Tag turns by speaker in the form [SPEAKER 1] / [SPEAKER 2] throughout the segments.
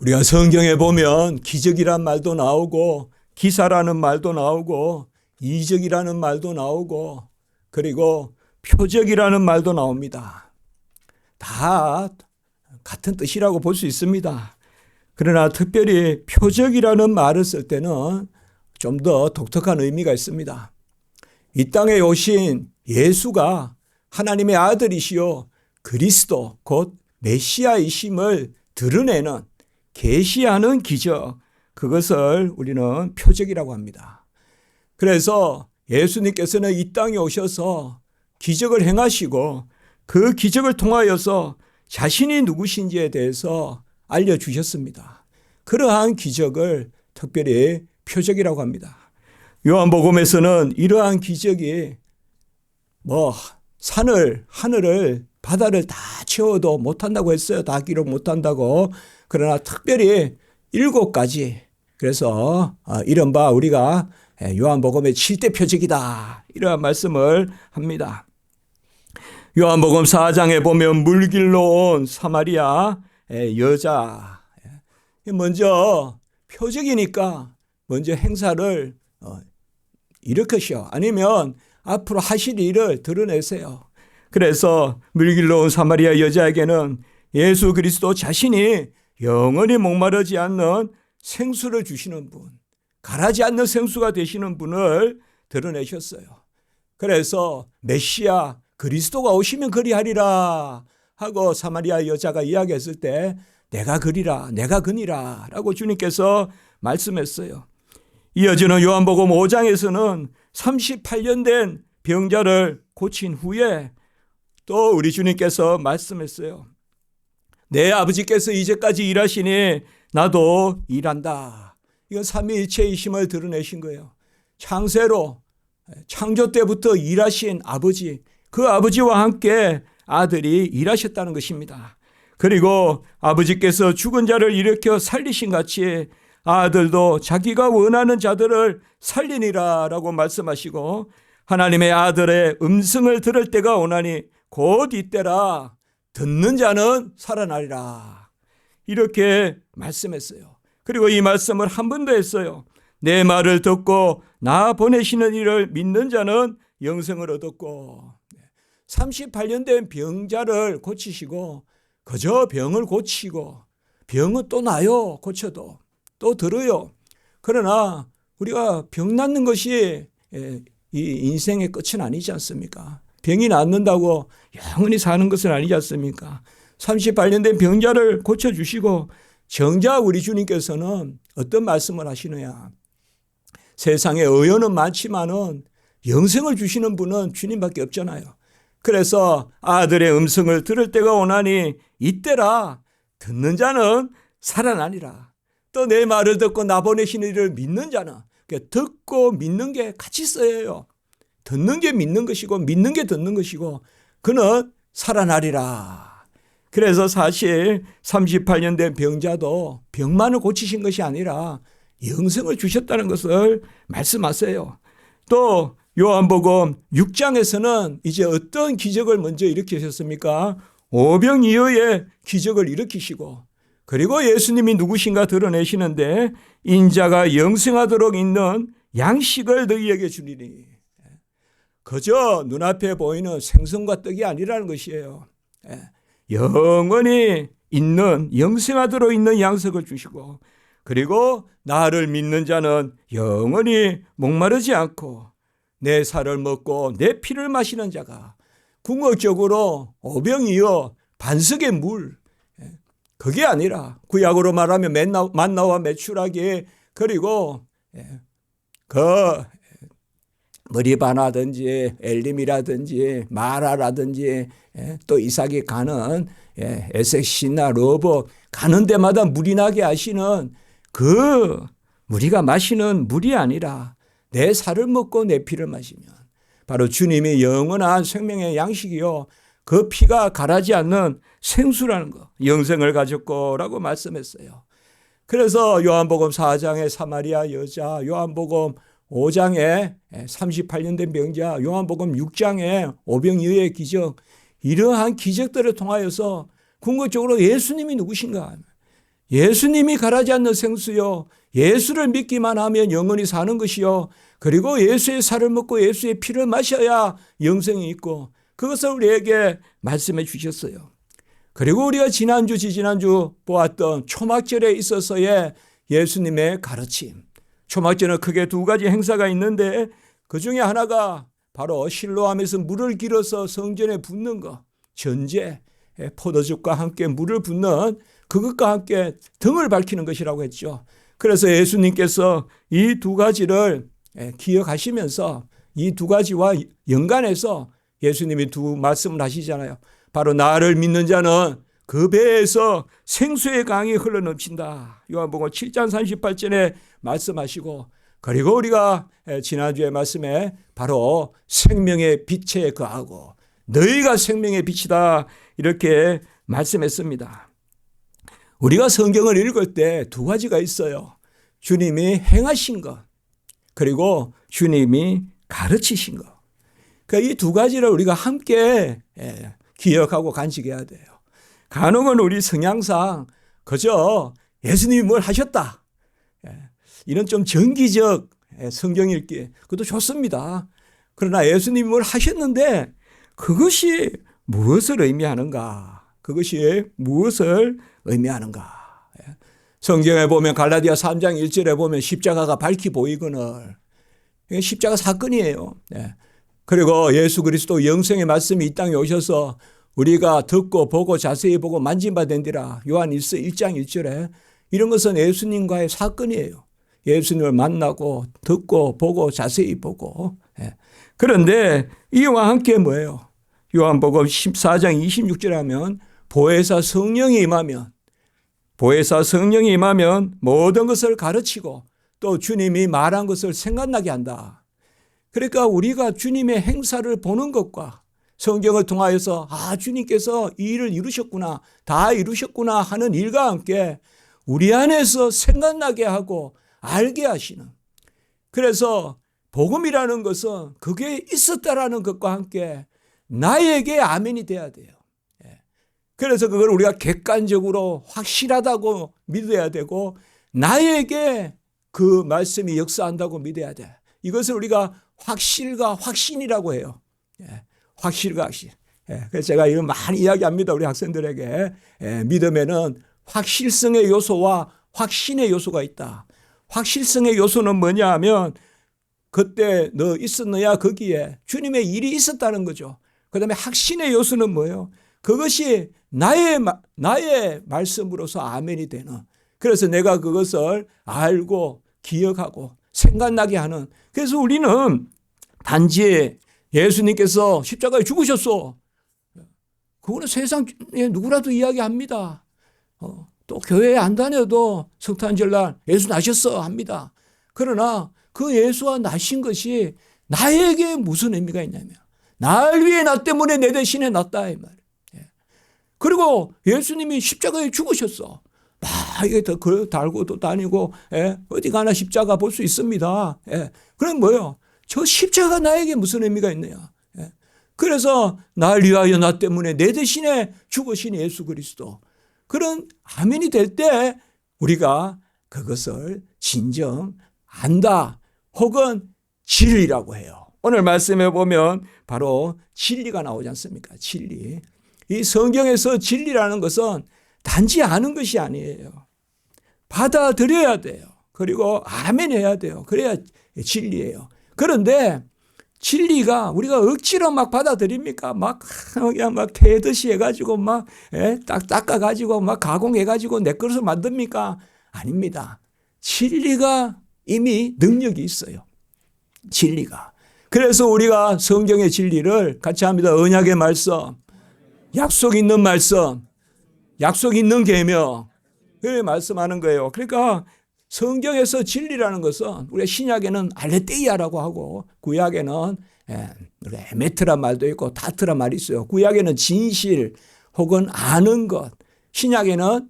[SPEAKER 1] 우리가 성경에 보면 기적이란 말도 나오고 기사라는 말도 나오고 이적이라는 말도 나오고 그리고 표적이라는 말도 나옵니다. 다 같은 뜻이라고 볼 수 있습니다. 그러나 특별히 표적이라는 말을 쓸 때는 좀 더 독특한 의미가 있습니다. 이 땅에 오신 예수가 하나님의 아들이시요 그리스도 곧 메시아이심을 드러내는 계시하는 기적, 그것을 우리는 표적이라고 합니다. 그래서 예수님께서는 이 땅에 오셔서 기적을 행하시고 그 기적을 통하여서 자신이 누구신지에 대해서 알려주셨습니다. 그러한 기적을 특별히 표적이라고 합니다. 요한복음에서는 이러한 기적이 하늘을 바다를 다 채워도 못한다고 했어요. 다 기록 못한다고. 그러나 특별히 7가지, 그래서 이른바 우리가 요한복음의 7대 표적이다, 이러한 말씀을 합니다. 요한복음 4장에 보면 물길로 온 사마리아 여자, 먼저 표적이니까 먼저 행사를 일으키시오, 아니면 앞으로 하실 일을 드러내세요. 그래서 물길로 온 사마리아 여자에게는 예수 그리스도 자신이 영원히 목마르지 않는 생수를 주시는 분, 가라지 않는 생수가 되시는 분을 드러내셨어요. 그래서 메시아 그리스도가 오시면 그리하리라 하고 사마리아 여자가 이야기했을 때 내가 그리라, 내가 그니라 라고 주님께서 말씀했어요. 이어지는 요한복음 5장에서는 38년 된 병자를 고친 후에 또 우리 주님께서 말씀했어요. 내 아버지께서 이제까지 일하시니 나도 일한다. 이건 삼위일체이심을 드러내신 거예요. 창세로 창조 때부터 일하신 아버지, 그 아버지와 함께 아들이 일하셨다는 것입니다. 그리고 아버지께서 죽은 자를 일으켜 살리신 같이 아들도 자기가 원하는 자들을 살리니라 라고 말씀하시고 하나님의 아들의 음성을 들을 때가 오나니 곧 이때라 듣는 자는 살아나리라 이렇게 말씀했어요. 그리고 이 말씀을 한 번 더 했어요. 내 말을 듣고 나 보내시는 이를 믿는 자는 영생을 얻었고 38년 된 병자를 고치시고 그저 병을 고치고 병은 또 나요. 고쳐도 또 들어요. 그러나 우리가 병 낫는 것이 이 인생의 끝은 아니지 않습니까? 병이 낫는다고 영원히 사는 것은 아니지 않습니까? 38년 된 병자를 고쳐주시고 정작 우리 주님께서는 어떤 말씀을 하시느냐. 세상에 의원은 많지만은 영생을 주시는 분은 주님밖에 없잖아요. 그래서 아들의 음성을 들을 때가 오나니 이때라 듣는 자는 살아나니라. 또 내 말을 듣고 나 보내신 이를 믿는 자는, 듣고 믿는 게 같이 쓰여요. 듣는 게 믿는 것이고 믿는 게 듣는 것이고 그는 살아나리라. 그래서 사실 38년 된 병자도 병만을 고치신 것이 아니라 영생을 주셨다는 것을 말씀하세요. 또 요한복음 6장에서는 이제 어떤 기적을 먼저 일으키셨습니까? 오병이어의 기적을 일으키시고 그리고 예수님이 누구신가 드러내시는데 인자가 영생하도록 있는 양식을 너희에게 주리니 그저 눈앞에 보이는 생선과 떡이 아니라는 것이에요. 영원히 있는 영생하도록 있는 양식을 주시고 그리고 나를 믿는 자는 영원히 목마르지 않고 내 살을 먹고 내 피를 마시는 자가 궁극적으로 오병이어 반석의 물, 그게 아니라 구약으로 말하면 만나와 메추라기 그리고 그 머리바나든지 엘림이라든지 마라라든지 또 이삭이 가는 에섹시나 러버 가는 데마다 물이 나게 하시는 그 우리가 마시는 물이 아니라 내 살을 먹고 내 피를 마시면 바로 주님이 영원한 생명의 양식이요 그 피가 가라지 않는 생수라는 거, 영생을 가졌고라고 말씀했어요. 그래서 요한복음 4장의 사마리아 여자, 요한복음 5장에 38년 된 병자, 요한복음 6장에 오병이어의 기적, 이러한 기적들을 통하여서 궁극적으로 예수님이 누구신가, 예수님이 가라지 않는 생수요, 예수를 믿기만 하면 영원히 사는 것이요, 그리고 예수의 살을 먹고 예수의 피를 마셔야 영생이 있고, 그것을 우리에게 말씀해 주셨어요. 그리고 우리가 지난주, 지지난주 보았던 초막절에 있어서의 예수님의 가르침. 초막절은 크게 두 가지 행사가 있는데 그 중에 하나가 바로 실로암에서 물을 길어서 성전에 붓는 것, 전제, 포도즙과 함께 물을 붓는 그것과 함께 등을 밝히는 것이라고 했죠. 그래서 예수님께서 이 두 가지를 기억하시면서 이 두 가지와 연관해서 예수님이 두 말씀을 하시잖아요. 바로 나를 믿는 자는 그 배에서 생수의 강이 흘러넘친다. 요한복음 7장 38절에 말씀하시고, 그리고 우리가 지난주에 말씀에 바로 생명의 빛에 거하고 너희가 생명의 빛이다 이렇게 말씀했습니다. 우리가 성경을 읽을 때 두 가지가 있어요. 주님이 행하신 것, 그리고 주님이 가르치신 것. 그러니까 이 두 가지를 우리가 함께 기억하고 간직해야 돼요. 간혹은 우리 성향상 그저 예수님이 뭘 하셨다, 이런 좀 정기적 성경 읽기, 그것도 좋습니다. 그러나 예수님이 뭘 하셨는데 그것이 무엇을 의미하는가? 그것이 무엇을 의미하는가? 성경에 보면 갈라디아 3장 1절에 보면 십자가가 밝히 보이거늘, 십자가 사건이에요. 그리고 예수 그리스도 영생의 말씀이 이 땅에 오셔서 우리가 듣고 보고 자세히 보고 만진바된디라. 요한 1장 1절에 이런 것은 예수님과의 사건이에요. 예수님을 만나고 듣고 보고 자세히 보고. 그런데 이와 함께 뭐예요? 요한복음 14장 26절에 하면 보혜사 성령이 임하면, 보혜사 성령이 임하면 모든 것을 가르치고 또 주님이 말한 것을 생각나게 한다. 그러니까 우리가 주님의 행사를 보는 것과 성경을 통하여서 주님께서 이 일을 이루셨구나, 다 이루셨구나 하는 일과 함께 우리 안에서 생각나게 하고 알게 하시는, 그래서 복음이라는 것은 그게 있었다라는 것과 함께 나에게 아멘이 돼야 돼요. 그래서 그걸 우리가 객관적으로 확실하다고 믿어야 되고 나에게 그 말씀이 역사한다고 믿어야 돼. 이것을 우리가 확실과 확신이라고 해요. 확실과 확신. 그래서 제가 이거 많이 이야기합니다. 우리 학생들에게. 믿음에는 확실성의 요소와 확신의 요소가 있다. 확실성의 요소는 뭐냐 하면 그때 너 있었느냐 거기에 주님의 일이 있었다는 거죠. 그 다음에 확신의 요소는 뭐예요? 그것이 나의 말씀으로서 아멘이 되는, 그래서 내가 그것을 알고 기억하고 생각나게 하는. 그래서 우리는 단지 예수님께서 십자가에 죽으셨어, 그거는 세상에 누구라도 이야기합니다. 또 교회에 안 다녀도 성탄절날 예수 나셨어 합니다. 그러나 그 예수가 나신 것이 나에게 무슨 의미가 있냐면 날 위해 나 때문에 내 대신에 났다 이 말이에요. 그리고 예수님이 십자가에 죽으셨어. 이게 더 달고 또 다니고 어디 가나 십자가 볼 수 있습니다. 그럼 뭐예요? 저 십자가 나에게 무슨 의미가 있느냐? 그래서 날 위하여 나 때문에 내 대신에 죽으신 예수 그리스도, 그런 아멘이 될 때 우리가 그것을 진정 안다 혹은 진리라고 해요. 오늘 말씀해 보면 바로 진리가 나오지 않습니까? 진리. 이 성경에서 진리라는 것은 단지 아는 것이 아니에요. 받아들여야 돼요. 그리고 아멘 해야 돼요. 그래야 진리예요. 그런데 진리가 우리가 억지로 막 받아들입니까? 그냥 막 태듯이 해가지고 딱 닦아가지고 가공해가지고 내 것을 만듭니까? 아닙니다. 진리가 이미 능력이 있어요. 진리가. 그래서 우리가 성경의 진리를 같이 합니다. 언약의 말씀, 약속 있는 말씀, 약속 있는 계명, 그렇게 말씀하는 거예요. 그러니까 성경에서 진리라는 것은 우리가 신약에는 알레테이아라고 하고 구약에는 에메트란 말도 있고 다트란 말이 있어요. 구약에는 진실 혹은 아는 것, 신약에는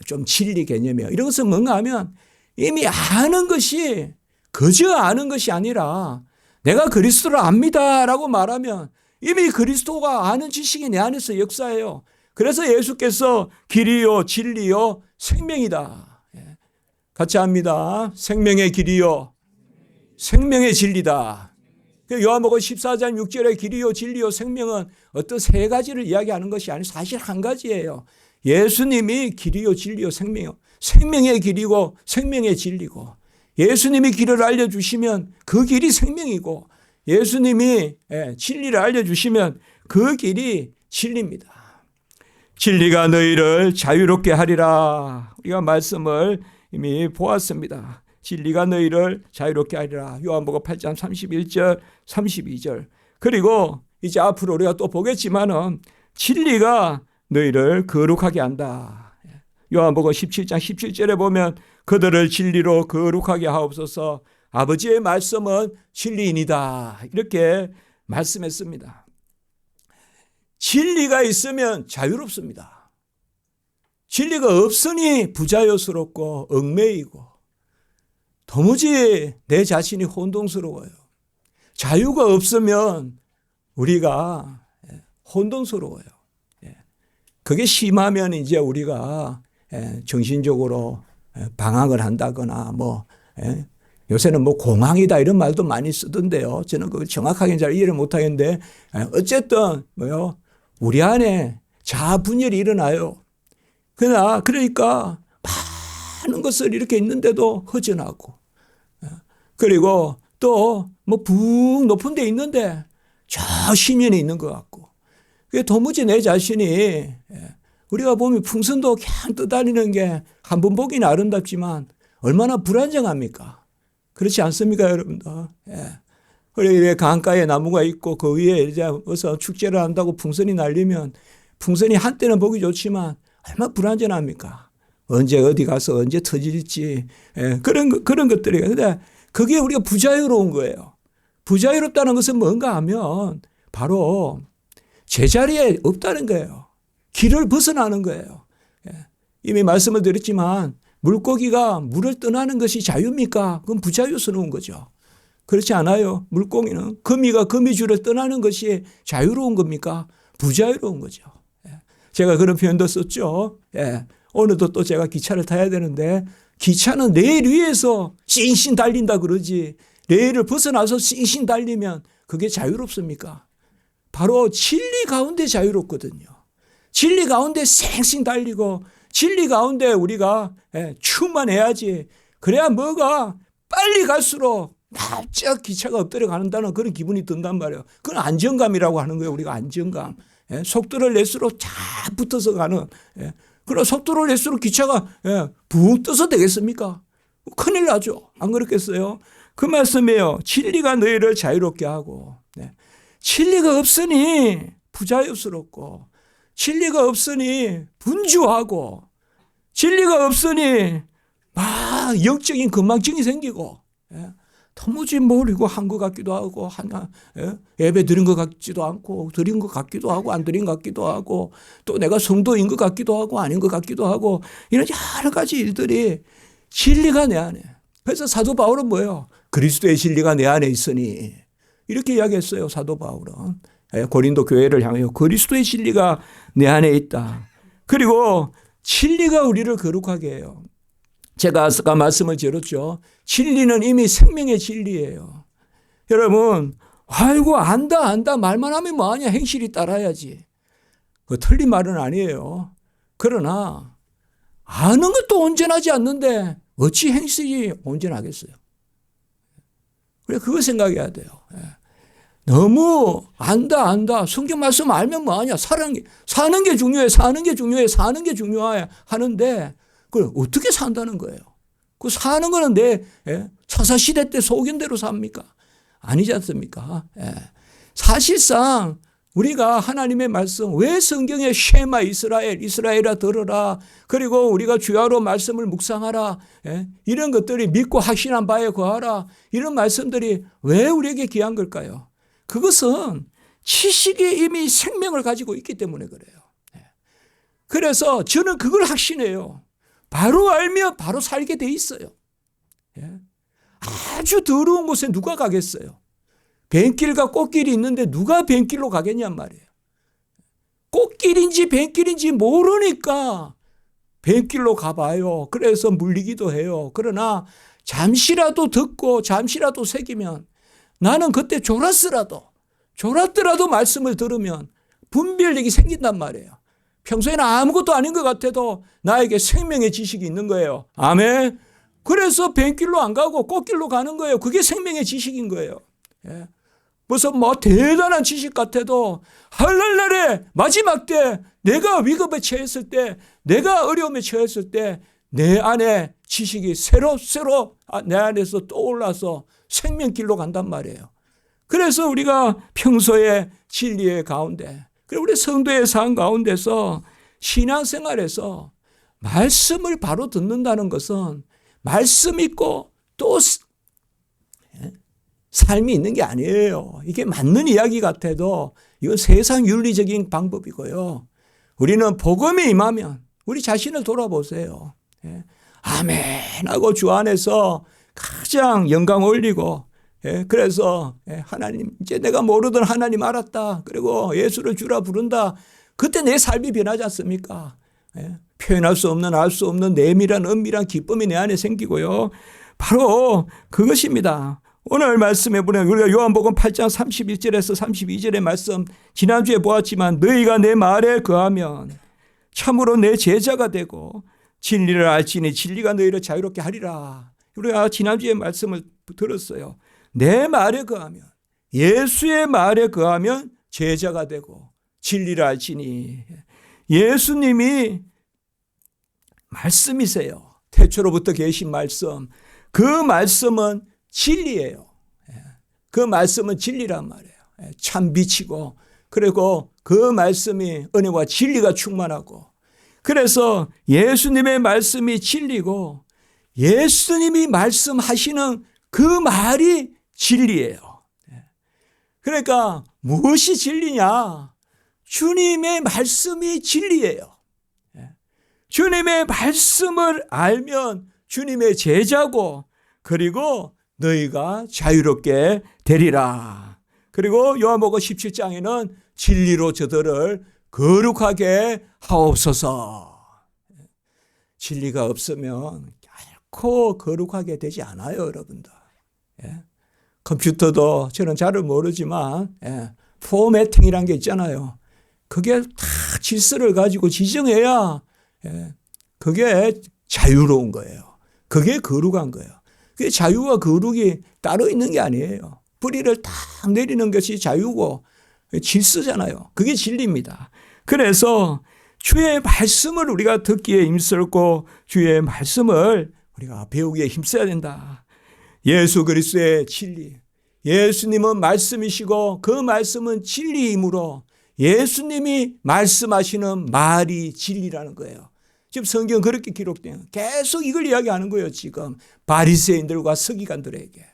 [SPEAKER 1] 좀 진리 개념이에요. 이런 것은 뭔가 하면 이미 아는 것이 그저 아는 것이 아니라 내가 그리스도를 압니다라고 말하면 이미 그리스도가 아는 지식이 내 안에서 역사해요. 그래서 예수께서 길이요 진리요 생명이다. 같이 합니다. 생명의 길이요 생명의 진리다. 요한복음 14장 6절에 길이요 진리요 생명은 어떤 세 가지를 이야기하는 것이 아니고 사실 한 가지예요. 예수님이 길이요 진리요 생명이요. 생명의 길이고 생명의 진리고, 예수님이 길을 알려주시면 그 길이 생명이고, 예수님이 진리를 알려주시면 그 길이 진리입니다. 진리가 너희를 자유롭게 하리라. 우리가 말씀을 이미 보았습니다. 진리가 너희를 자유롭게 하리라. 요한복음 8장 31절 32절. 그리고 이제 앞으로 우리가 또 보겠지만은 진리가 너희를 거룩하게 한다. 요한복음 17장 17절에 보면 그들을 진리로 거룩하게 하옵소서. 아버지의 말씀은 진리이니다. 이렇게 말씀했습니다. 진리가 있으면 자유롭습니다. 진리가 없으니 부자유스럽고 얽매이고 도무지 내 자신이 혼동스러워요. 자유가 없으면 우리가 혼동스러워요. 그게 심하면 이제 우리가 정신적으로 방황을 한다거나 요새는 공황이다 이런 말도 많이 쓰던데요. 저는 그걸 정확하게 잘 이해를 못하겠는데 어쨌든 우리 안에 자아 분열이 일어나요. 그러니까 많은 것을 이렇게 있는데도 허전하고, 그리고 또 북 높은 데 있는데 저 심연에 있는 것 같고, 그게 도무지 내 자신이, 우리가 보면 풍선도 그냥 떠다니는 게 한 번 보기는 아름답지만 얼마나 불안정합니까? 그렇지 않습니까, 여러분들? 그리고 강가에 나무가 있고 그 위에 이제 어서 축제를 한다고 풍선이 날리면 풍선이 한때는 보기 좋지만 얼마나 불안전합니까? 언제 어디 가서 언제 터질지, 그런 것들이. 근데 그게 우리가 부자유로운 거예요. 부자유롭다는 것은 뭔가 하면 바로 제자리에 없다는 거예요. 길을 벗어나는 거예요. 이미 말씀을 드렸지만 물고기가 물을 떠나는 것이 자유입니까? 그건 부자유스러운 거죠. 그렇지 않아요. 물고기는 거미가 거미줄을 떠나는 것이 자유로운 겁니까? 부자유로운 거죠. 제가 그런 표현도 썼죠. 오늘도 또 제가 기차를 타야 되는데 기차는 레일 위에서 싱싱 달린다 그러지, 레일을 벗어나서 싱싱 달리면 그게 자유롭습니까? 바로 진리 가운데 자유롭거든요. 진리 가운데 쌩쌩 달리고 진리 가운데 우리가 충만해야지. 그래야 뭐가 빨리 갈수록 납작 기차가 엎드려 가는다는 그런 기분이 든단 말이에요. 그건 안정감이라고 하는 거예요. 우리가 안정감. 속도를 낼수록 잘 붙어서 가는. 그럼 속도를 낼수록 기차가 붕 떠서 되겠습니까? 큰일 나죠. 안 그렇겠어요? 그 말씀이에요. 진리가 너희를 자유롭게 하고. 진리가 없으니 부자유스럽고, 진리가 없으니 분주하고, 진리가 없으니 막 영적인 건망증이 생기고, 도무지 모르고 한 것 같기도 하고, 예배 드린 것 같지도 않고, 드린 것 같기도 하고, 안 드린 것 같기도 하고, 또 내가 성도인 것 같기도 하고, 아닌 것 같기도 하고, 이런 여러 가지 일들이 진리가 내 안에. 그래서 사도 바울은 뭐예요? 그리스도의 진리가 내 안에 있으니. 이렇게 이야기했어요, 사도 바울은. 고린도 교회를 향하여 그리스도의 진리가 내 안에 있다. 그리고 진리가 우리를 거룩하게 해요. 제가 아까 말씀을 드렸죠. 진리는 이미 생명의 진리예요. 여러분, 아이고 안다 말만 하면 뭐하냐, 행실이 따라야지. 그 틀린 말은 아니에요. 그러나 아는 것도 온전하지 않는데 어찌 행실이 온전하겠어요. 그래, 그거 생각해야 돼요. 너무 안다. 성경 말씀 알면 뭐하냐. 사는 게 중요해. 사는 게 중요해. 하는데 그걸 어떻게 산다는 거예요. 그 사는 거는 내 사사시대 때 소견대로 삽니까? 아니지 않습니까? 사실상 우리가 하나님의 말씀, 왜 성경에 쉐마 이스라엘아 들으라, 그리고 우리가 주야로 말씀을 묵상하라, 이런 것들이 믿고 확신한 바에 거하라, 이런 말씀들이 왜 우리에게 귀한 걸까요? 그것은 지식이 이미 생명을 가지고 있기 때문에 그래요. 그래서 저는 그걸 확신해요. 바로 알면 바로 살게 돼 있어요. 아주 더러운 곳에 누가 가겠어요? 뱀길과 꽃길이 있는데 누가 뱀길로 가겠냔 말이에요. 꽃길인지 뱀길인지 모르니까 뱀길로 가봐요. 그래서 물리기도 해요. 그러나 잠시라도 듣고 잠시라도 새기면 나는 그때 졸았더라도 말씀을 들으면 분별력이 생긴단 말이에요. 평소에는 아무것도 아닌 것 같아도 나에게 생명의 지식이 있는 거예요. 아멘. 그래서 뱀길로 안 가고 꽃길로 가는 거예요. 그게 생명의 지식인 거예요. 예. 무슨 뭐 대단한 지식 같아도 하늘날에 마지막 때 내가 위급에 처했을 때, 내가 어려움에 처했을 때 내 안에 지식이 새로 내 안에서 떠올라서 생명길로 간단 말이에요. 그래서 우리가 평소에 진리의 가운데, 그리고 우리 성도의 삶 가운데서 신앙생활에서 말씀을 바로 듣는다는 것은 말씀 있고 또 삶이 있는 게 아니에요. 이게 맞는 이야기 같아도 이건 세상 윤리적인 방법이고요. 우리는 복음이 임하면 우리 자신을 돌아보세요. 아멘 하고 주 안에서 가장 영광 올리고, 그래서 하나님, 이제 내가 모르던 하나님 알았다. 그리고 예수를 주라 부른다. 그때 내 삶이 변하지 않습니까? 표현할 수 없는, 알 수 없는 내밀한 은밀한 기쁨이 내 안에 생기고요. 바로 그것입니다. 오늘 말씀해 보면 우리가 요한복음 8장 31절에서 32절의 말씀 지난주에 보았지만 너희가 내 말에 거하면 참으로 내 제자가 되고 진리를 알지니 진리가 너희를 자유롭게 하리라. 우리가 지난주에 말씀을 들었어요. 내 말에 거하면, 예수의 말에 거하면 제자가 되고 진리를 알지니. 예수님이 말씀이세요. 태초로부터 계신 말씀. 그 말씀은 진리예요. 그 말씀은 진리란 말이에요. 참 빛이고, 그리고 그 말씀이 은혜와 진리가 충만하고, 그래서 예수님의 말씀이 진리고 예수님이 말씀하시는 그 말이 진리예요. 그러니까 무엇이 진리냐? 주님의 말씀이 진리예요. 주님의 말씀을 알면 주님의 제자고, 그리고 너희가 자유롭게 되리라. 그리고 요한복음 17장에는 진리로 저들을 거룩하게 하옵소서. 진리가 없으면 결코 거룩하게 되지 않아요, 여러분들. 컴퓨터도 저는 잘 모르지만 포매팅이라는 게 있잖아요. 그게 다 질서를 가지고 지정해야 그게 자유로운 거예요. 그게 거룩한 거예요. 그게 자유와 거룩이 따로 있는 게 아니에요. 뿌리를 딱 내리는 것이 자유고 질서잖아요. 그게 진리입니다. 그래서 주의 말씀을 우리가 듣기에 힘쓰고 주의 말씀을 우리가 배우기에 힘써야 된다. 예수 그리스도의 진리. 예수님은 말씀이시고 그 말씀은 진리이므로 예수님이 말씀하시는 말이 진리라는 거예요. 지금 성경 그렇게 기록돼요. 계속 이걸 이야기하는 거예요. 지금 바리새인들과 서기관들에게.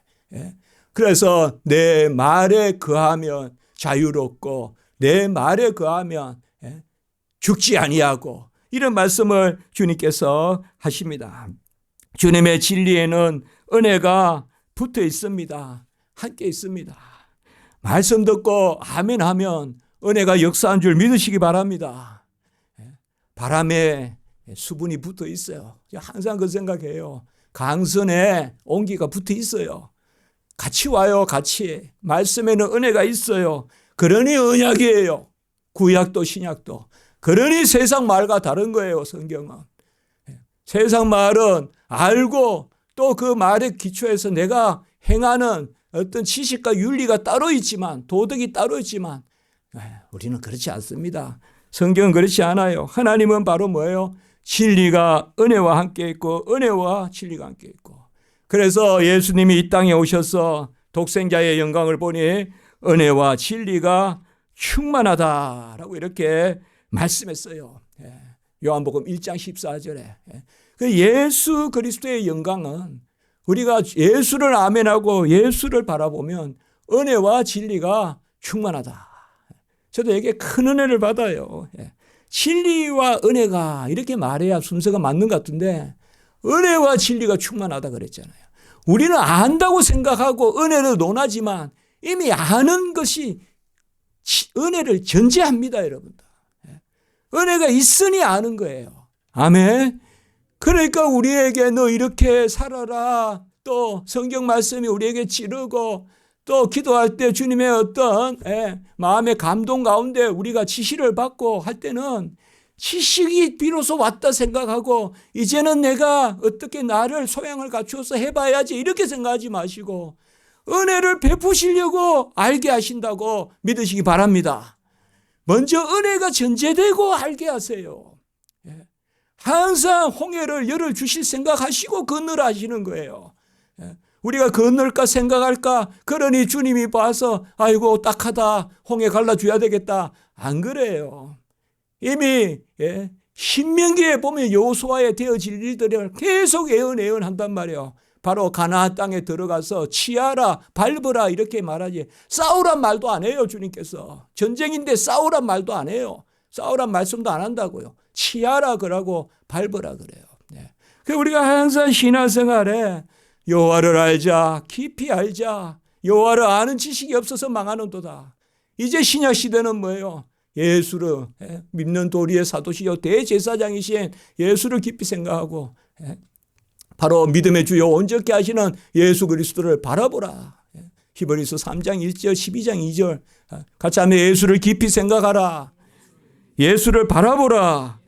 [SPEAKER 1] 그래서 내 말에 거하면 자유롭고 내 말에 거하면 죽지 아니하고, 이런 말씀을 주님께서 하십니다. 주님의 진리에는 은혜가 붙어 있습니다. 함께 있습니다. 말씀 듣고 아멘 하면 은혜가 역사한 줄 믿으시기 바랍니다. 바람에 수분이 붙어 있어요. 항상 그 생각해요. 강선에 온기가 붙어 있어요. 같이 와요. 같이. 말씀에는 은혜가 있어요. 그러니 언약이에요. 구약도 신약도. 그러니 세상 말과 다른 거예요. 성경은. 세상 말은 알고 또 그 말에 기초해서 내가 행하는 어떤 지식과 윤리가 따로 있지만, 도덕이 따로 있지만, 우리는 그렇지 않습니다. 성경은 그렇지 않아요. 하나님은 바로 뭐예요? 진리가 은혜와 함께 있고 은혜와 진리가 함께 있고, 그래서 예수님이 이 땅에 오셔서 독생자의 영광을 보니 은혜와 진리가 충만하다라고 이렇게 말씀했어요. 요한복음 1장 14절에. 예수 그리스도의 영광은 우리가 예수를 아멘하고 예수를 바라보면 은혜와 진리가 충만하다. 저도 이게 큰 은혜를 받아요. 진리와 은혜가 이렇게 말해야 순서가 맞는 것 같은데 은혜와 진리가 충만하다 그랬잖아요. 우리는 안다고 생각하고 은혜를 논하지만 이미 아는 것이 은혜를 전제합니다, 여러분들. 은혜가 있으니 아는 거예요. 아멘. 그러니까 우리에게 너 이렇게 살아라. 또 성경 말씀이 우리에게 찌르고 또 기도할 때 주님의 어떤 마음의 감동 가운데 우리가 지시를 받고 할 때는 지식이 비로소 왔다 생각하고 이제는 내가 어떻게 나를 소양을 갖추어서 해봐야지 이렇게 생각하지 마시고 은혜를 베푸시려고 알게 하신다고 믿으시기 바랍니다. 먼저 은혜가 전제되고 알게 하세요. 항상 홍해를 열을 주실 생각하시고 건너라 하시는 거예요. 우리가 건널까 생각할까 그러니 주님이 봐서 아이고 딱하다 홍해 갈라줘야 되겠다 안 그래요. 이미 신명기에 보면 여호수아에 되어질 일들을 계속 예언한단 말이에요. 바로 가나안 땅에 들어가서 치하라 밟으라 이렇게 말하지 싸우란 말도 안 해요. 주님께서 전쟁인데 싸우란 말도 안 해요. 싸우란 말씀도 안 한다고요. 치하라 그러고 밟으라 그래요. 그래서 우리가 항상 신앙생활에 여호와를 알자 깊이 알자 여호와를 아는 지식이 없어서 망하는도다. 이제 신약 시대는 뭐예요? 예수를 믿는 도리의 사도시요 대제사장이신 예수를 깊이 생각하고 바로 믿음의 주요 온전케 하시는 예수 그리스도를 바라보라. 히브리서 3장 1절 12장 2절 같이 하면 예수를 깊이 생각하라. 예수를 바라보라.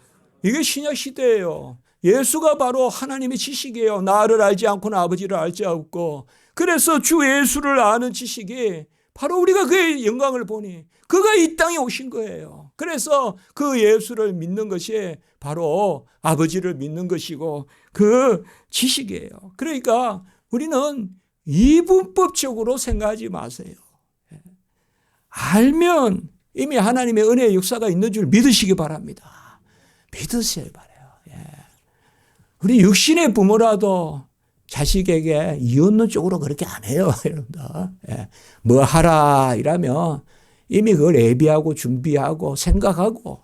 [SPEAKER 1] 이게 신약 시대예요. 예수가 바로 하나님의 지식이에요. 나를 알지 않고는 아버지를 알지 않고 그래서 주 예수를 아는 지식이 바로 우리가 그의 영광을 보니 그가 이 땅에 오신 거예요. 그래서 그 예수를 믿는 것이 바로 아버지를 믿는 것이고 그 지식이에요. 그러니까 우리는 이분법적으로 생각하지 마세요. 알면 이미 하나님의 은혜의 역사가 있는 줄 믿으시기 바랍니다. 믿으셔야 바라요. 우리 육신의 부모라도 자식에게 이웃는 쪽으로 그렇게 안 해요. 뭐 하라 이러면 이미 그걸 예비하고 준비하고 생각하고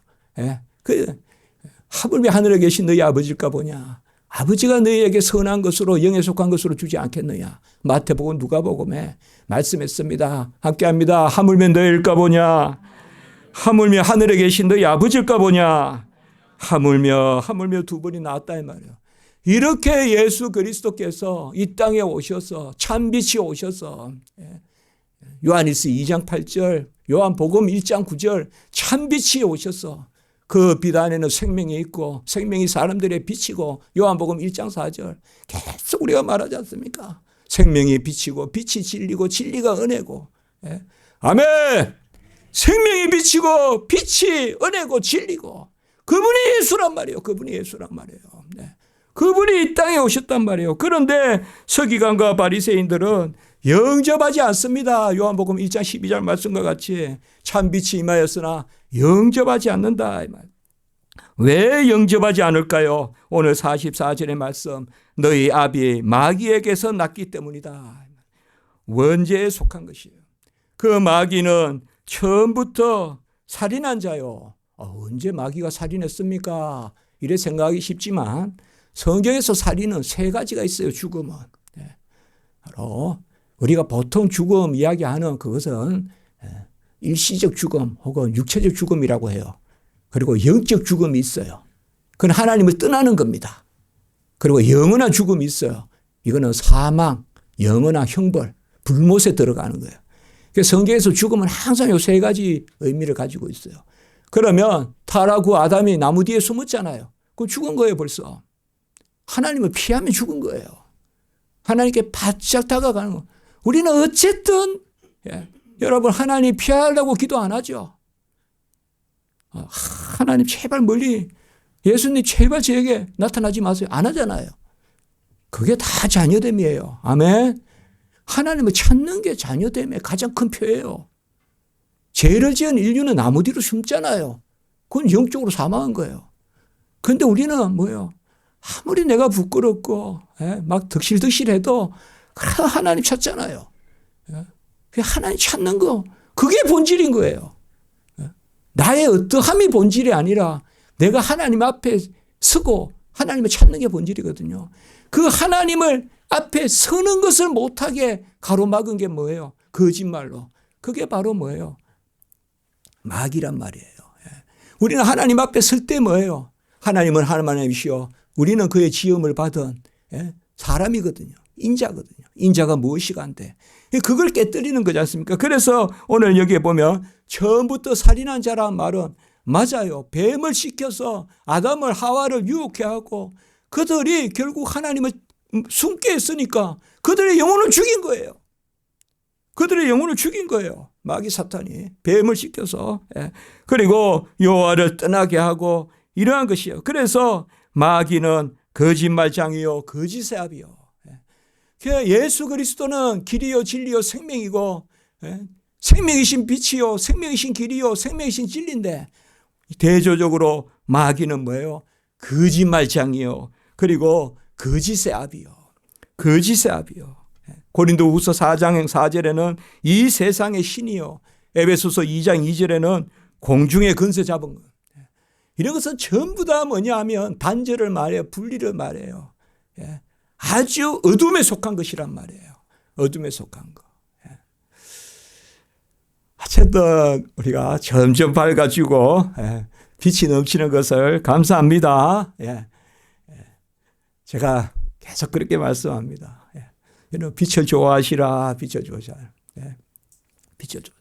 [SPEAKER 1] 하물며 하늘에 계신 너희 아버지일까 보냐. 아버지가 너희에게 선한 것으로 영에 속한 것으로 주지 않겠느냐. 마태복음 누가복음에 말씀했습니다. 함께합니다. 하물며 너희일까 보냐. 하물며 하늘에 계신 너희 아버지일까 보냐. 하물며 두 번이 나왔다 이 말이에요. 이렇게 예수 그리스도께서 이 땅에 오셔서 참빛이 오셔서 요한일서 2장 8절 요한복음 1장 9절 참빛이 오셔서 그 빛 안에는 생명이 있고 생명이 사람들의 빛이고 요한복음 1장 4절 계속 우리가 말하지 않습니까? 생명이 빛이고 빛이 진리고 진리가 은혜고 아멘. 생명이 빛이고 빛이 은혜고 진리고 그분이 예수란 말이에요. 그분이 예수란 말이에요. 그분이 이 땅에 오셨단 말이에요. 그런데 서기관과 바리새인들은 영접하지 않습니다. 요한복음 1장 12절 말씀과 같이 참빛이 임하였으나 영접하지 않는다. 이 말. 왜 영접하지 않을까요? 오늘 44절의 말씀 너희 아비 마귀에게서 났기 때문이다. 원죄에 속한 것이에요. 그 마귀는 처음부터 살인한 자요. 언제 마귀가 살인했습니까? 이래 생각하기 쉽지만 성경에서 살인은 세 가지가 있어요. 죽음은. 바로 우리가 보통 죽음 이야기하는 그것은 일시적 죽음 혹은 육체적 죽음이라고 해요. 그리고 영적 죽음이 있어요. 그건 하나님을 떠나는 겁니다. 그리고 영원한 죽음이 있어요. 이거는 사망, 영원한 형벌, 불못에 들어가는 거예요. 그래서 성경에서 죽음은 항상 이 세 가지 의미를 가지고 있어요. 그러면 타락후 아담이 나무 뒤에 숨었잖아요. 그거 죽은 거예요 벌써. 하나님을 피하면 죽은 거예요. 하나님께 바짝 다가가는 거. 우리는 어쨌든 여러분 하나님 피하려고 기도 안 하죠. 하나님 제발 멀리 예수님 제발 저에게 나타나지 마세요. 안 하잖아요. 그게 다 자녀됨이에요. 아멘. 하나님을 찾는 게 자녀됨의 가장 큰 표예요. 죄를 지은 인류는 나무 뒤로 숨잖아요. 그건 영적으로 사망한 거예요. 그런데 우리는 뭐예요? 아무리 내가 부끄럽고 막 득실득실해도 하나님 찾잖아요. 하나님 찾는 거 그게 본질인 거예요. 나의 어떠함이 본질이 아니라 내가 하나님 앞에 서고 하나님을 찾는 게 본질이거든요. 그 하나님을 앞에 서는 것을 못하게 가로막은 게 뭐예요? 거짓말로. 그게 바로 뭐예요? 마귀란 말이에요. 우리는 하나님 앞에 설 때 뭐예요? 하나님은 하나님이시요 우리는 그의 지음을 받은 사람이거든요. 인자거든요. 인자가 무엇이간데 그걸 깨뜨리는 거지 않습니까? 그래서 오늘 여기에 보면 처음부터 살인한 자라는 말은 맞아요. 뱀을 시켜서 아담을 하와를 유혹해 하고 그들이 결국 하나님을 숨게 했으니까 그들의 영혼을 죽인 거예요. 그들의 영혼을 죽인 거예요. 마귀 사탄이 뱀을 시켜서. 그리고 여호와를 떠나게 하고 이러한 것이요. 그래서 마귀는 거짓말장이요 거짓의 아비요. 예수 그리스도는 길이요 진리요 생명이고 생명이신 빛이요 생명이신 길이요 생명이신 진리인데 대조적으로 마귀는 뭐예요? 거짓말장이요 그리고 거짓의 아비요. 거짓의 아비요. 고린도후서 4장 4절에는 이 세상의 신이요 에베소서 2장 2절에는 공중의 근세 잡은 것. 이런 것은 전부 다 뭐냐 하면 단절을 말해요. 분리를 말해요. 아주 어둠에 속한 것이란 말이에요. 어둠에 속한 거. 어쨌든 우리가 점점 밝아지고 빛이 넘치는 것을 감사합니다. 제가 계속 그렇게 말씀합니다. 여러분 빛을 좋아하시라. 빛을 좋아하시라. 빛을 좋아하시라.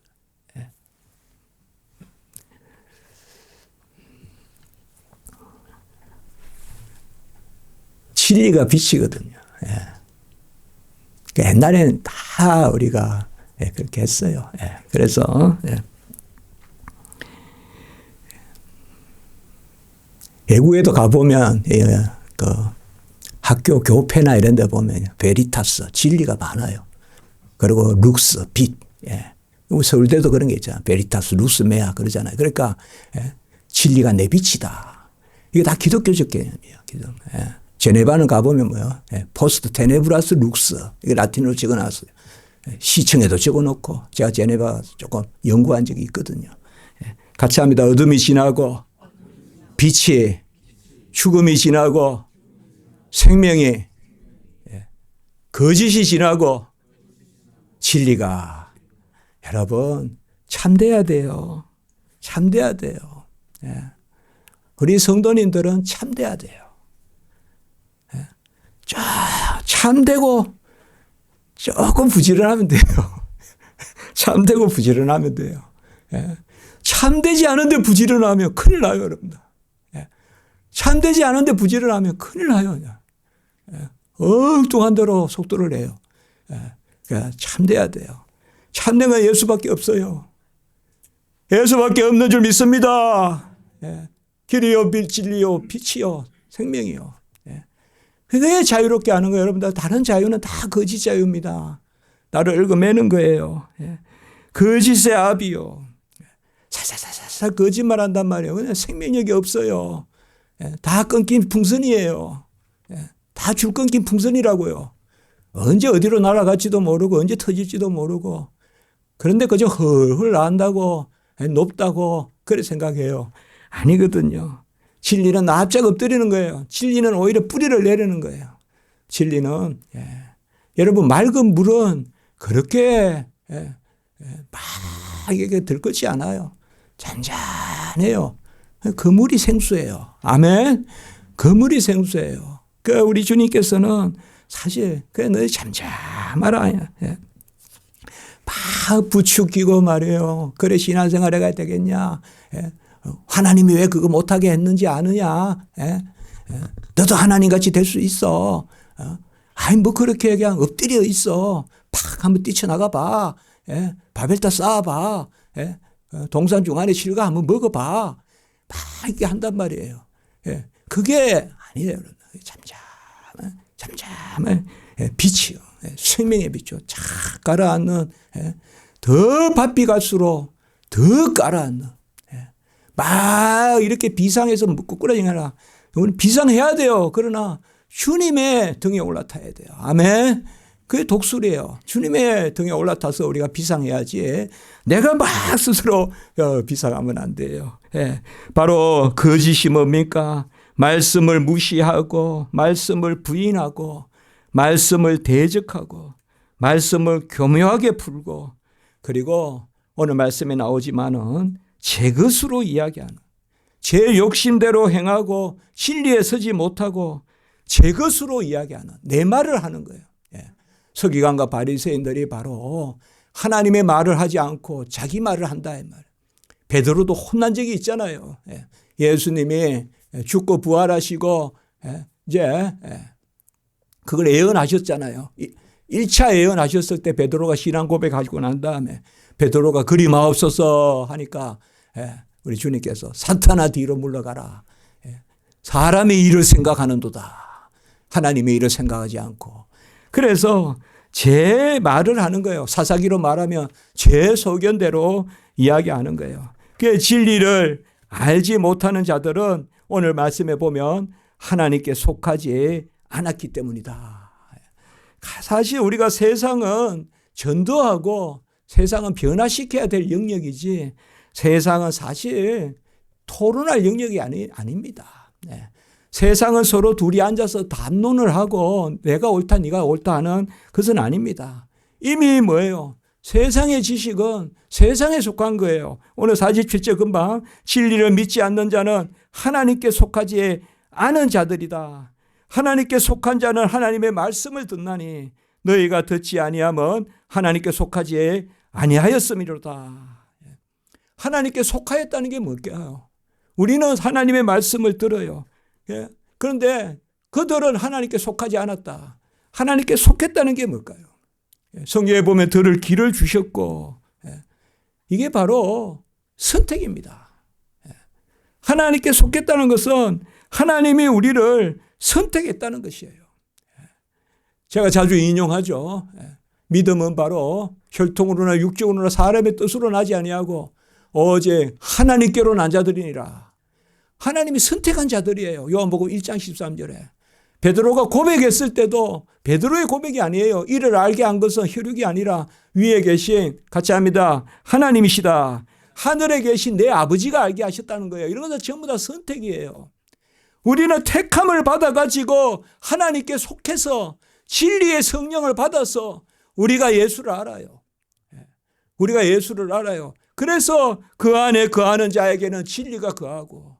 [SPEAKER 1] 진리가 빛이거든요. 옛날에는 다 우리가 그렇게 했어요. 그래서 외국에도 가보면 그 학교 교패나 이런 데 보면 베리타스 진리가 많아요. 그리고 룩스 빛. 서울대도 그런 게 있잖아요. 베리타스 룩스 메아 그러잖아요. 그러니까 진리가 내 빛이다. 이게 다 기독교적 개념이에요. 제네바는 가보면 뭐요? 포스트 테네브라스 룩스. 이게 라틴어로 적어놨어요. 시청에도 적어놓고 제가 제네바 조금 연구한 적이 있거든요. 같이 합니다. 어둠이 지나고 빛이 죽음이 지나고 생명이 거짓이 지나고 진리가 여러분 참돼야 돼요. 참돼야 돼요. 우리 성도님들은 참돼야 돼요. 참되고 조금 부지런하면 돼요. 참되고 부지런하면 돼요. 참되지 않은데 부지런하면 큰일 나요, 여러분들. 참되지 않은데 부지런하면 큰일 나요. 엉뚱한 대로 속도를 내요. 그러니까 참돼야 돼요. 참된 건 예수밖에 없어요. 예수밖에 없는 줄 믿습니다. 길이요, 진리요, 빛이요, 생명이요. 그게 자유롭게 하는 거예요. 여러분들 다른 자유는 다 거짓 자유입니다. 나를 얽어매는 거예요. 거짓의 아비요. 살살살살 거짓말한단 말이에요. 그냥 생명력이 없어요. 다 끊긴 풍선이에요. 다 줄 끊긴 풍선이라고요. 언제 어디로 날아갈지도 모르고 언제 터질지도 모르고 그런데 그저 헐헐 난다고 높다고 그래 생각해요. 아니거든요. 진리는 납작 엎드리는 거예요. 진리는 오히려 뿌리를 내리는 거예요. 진리는 여러분 맑은 물은 그렇게 막 이게 들끓지 않아요. 잔잔해요. 그 물이 생수예요. 아멘. 그 물이 생수예요. 그 우리 주님께서는 사실 그냥 너희 잠잠하라. 막 부추기고 말이에요. 그래 신앙생활 해가 되겠냐. 하나님이 왜 그거 못하게 했는지 아느냐. 너도 하나님같이 될 수 있어. 아니 뭐 그렇게 그냥 엎드려 있어. 팍 한번 뛰쳐나가 봐. 바벨탑 쌓아봐. 동산 중간에 실가 한번 먹어봐. 막 이렇게 한단 말이에요. 그게 아니에요. 잠잠한 빛이요. 생명의 빛이요. 착 가라앉는 더 바삐 갈수록 더 가라앉는 막 이렇게 비상해서 꾸꾸라지는 게 아니라 우리는 비상해야 돼요. 그러나 주님의 등에 올라타야 돼요. 아멘. 그게 독수리예요. 주님의 등에 올라타서 우리가 비상해야지 내가 막 스스로 비상하면 안 돼요. 바로 거짓이 뭡니까? 말씀을 무시하고 말씀을 부인하고 말씀을 대적하고 말씀을 교묘하게 풀고 그리고 오늘 말씀에 나오지만은 제 것으로 이야기하는 제 욕심대로 행하고 진리에 서지 못하고 제 것으로 이야기하는, 내 말을 하는 거예요. 서기관과 바리새인들이 바로 하나님의 말을 하지 않고 자기 말을 한다 이 말이에요. 베드로도 혼난 적이 있잖아요. 예수님이 죽고 부활하시고 이제 그걸 예언하셨잖아요. 1차 예언하셨을 때 베드로가 신앙 고백하시고 난 다음에 베드로가 그리 마옵소서 하니까 우리 주님께서 사탄아 뒤로 물러가라. 사람의 일을 생각하는도다. 하나님의 일을 생각하지 않고. 그래서 제 말을 하는 거예요. 사사기로 말하면 제 소견대로 이야기하는 거예요. 그 진리를 알지 못하는 자들은 오늘 말씀에 보면 하나님께 속하지 않았기 때문이다. 사실 우리가 세상은 전도하고 세상은 변화시켜야 될 영역이지 세상은 사실 토론할 영역이 아닙니다. 세상은 서로 둘이 앉아서 담론을 하고 내가 옳다 네가 옳다 하는 것은 아닙니다. 이미 뭐예요? 세상의 지식은 세상에 속한 거예요. 오늘 47절 금방 진리를 믿지 않는 자는 하나님께 속하지 않은 자들이다. 하나님께 속한 자는 하나님의 말씀을 듣나니 너희가 듣지 아니하면 하나님께 속하지 아니하였음이로다. 하나님께 속하였다는 게 뭘까요? 우리는 하나님의 말씀을 들어요. 그런데 그들은 하나님께 속하지 않았다. 하나님께 속했다는 게 뭘까요? 성경에 보면 들을 귀를 주셨고 이게 바로 선택입니다. 하나님께 속했다는 것은 하나님이 우리를 선택했다는 것이에요. 제가 자주 인용하죠. 믿음은 바로 혈통으로나 육적으로나 사람의 뜻으로 나지 아니하고 오직 하나님께로 난 자들이니라. 하나님이 선택한 자들이에요. 요한복음 1장 13절에. 베드로가 고백했을 때도 베드로의 고백이 아니에요. 이를 알게 한 것은 혈육이 아니라 위에 계신, 같이 합니다, 하나님이시다. 하늘에 계신 내 아버지가 알게 하셨다는 거예요. 이런 것은 전부 다 선택이에요. 우리는 택함을 받아가지고 하나님께 속해서 진리의 성령을 받아서 우리가 예수를 알아요. 우리가 예수를 알아요. 그래서 그 안에 거하는 자에게는 진리가 거하고,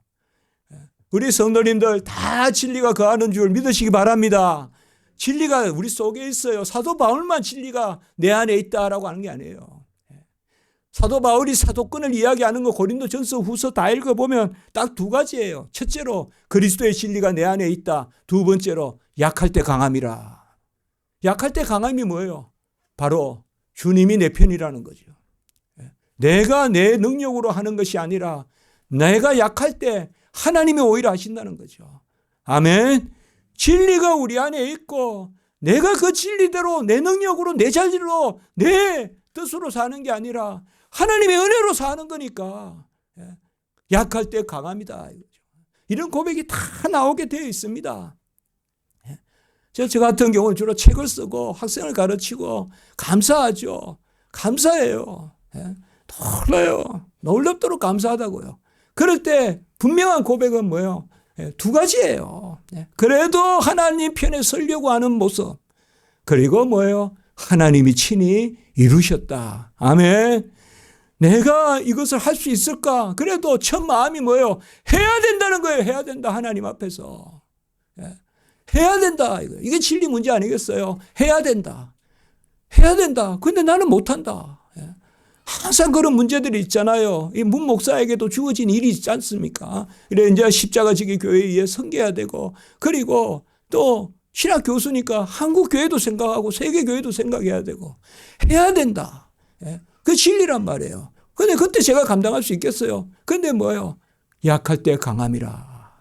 [SPEAKER 1] 우리 성도님들 다 진리가 거하는 줄 믿으시기 바랍니다. 진리가 우리 속에 있어요. 사도 바울만 진리가 내 안에 있다라고 하는 게 아니에요. 사도 바울이 사도권을 이야기하는 거 고린도전서 후서 다 읽어보면 딱 두 가지예요. 첫째로 그리스도의 진리가 내 안에 있다. 두 번째로 약할 때 강함이라. 약할 때 강함이 뭐예요? 바로 주님이 내 편이라는 거죠. 내가 내 능력으로 하는 것이 아니라 내가 약할 때 하나님이 오히려 하신다는 거죠. 아멘. 진리가 우리 안에 있고 내가 그 진리대로 내 능력으로 내 자질로 내 뜻으로 사는 게 아니라 하나님의 은혜로 사는 거니까 약할 때 강합니다. 이런 고백이 다 나오게 되어 있습니다. 저 같은 경우는 주로 책을 쓰고 학생을 가르치고 감사하죠. 감사해요. 놀라요. 놀랍도록 감사하다고요. 그럴 때 분명한 고백은 뭐예요? 두 가지예요. 그래도 하나님 편에 서려고 하는 모습. 그리고 뭐예요? 하나님이 친히 이루셨다. 아멘. 내가 이것을 할 수 있을까? 그래도 첫 마음이 뭐예요? 해야 된다는 거예요. 해야 된다. 하나님 앞에서. 해야 된다. 이게 진리 문제 아니겠어요? 해야 된다. 해야 된다. 근데 나는 못한다. 항상 그런 문제들이 있잖아요. 이 문 목사에게도 주어진 일이 있지 않습니까? 이래 이제 십자가지기 교회에 의해 섬겨야 되고, 그리고 또 신학 교수니까 한국 교회도 생각하고 세계 교회도 생각해야 되고 해야 된다. 그 진리란 말이에요. 근데 그때 제가 감당할 수 있겠어요? 근데 뭐예요? 약할 때 강함이라.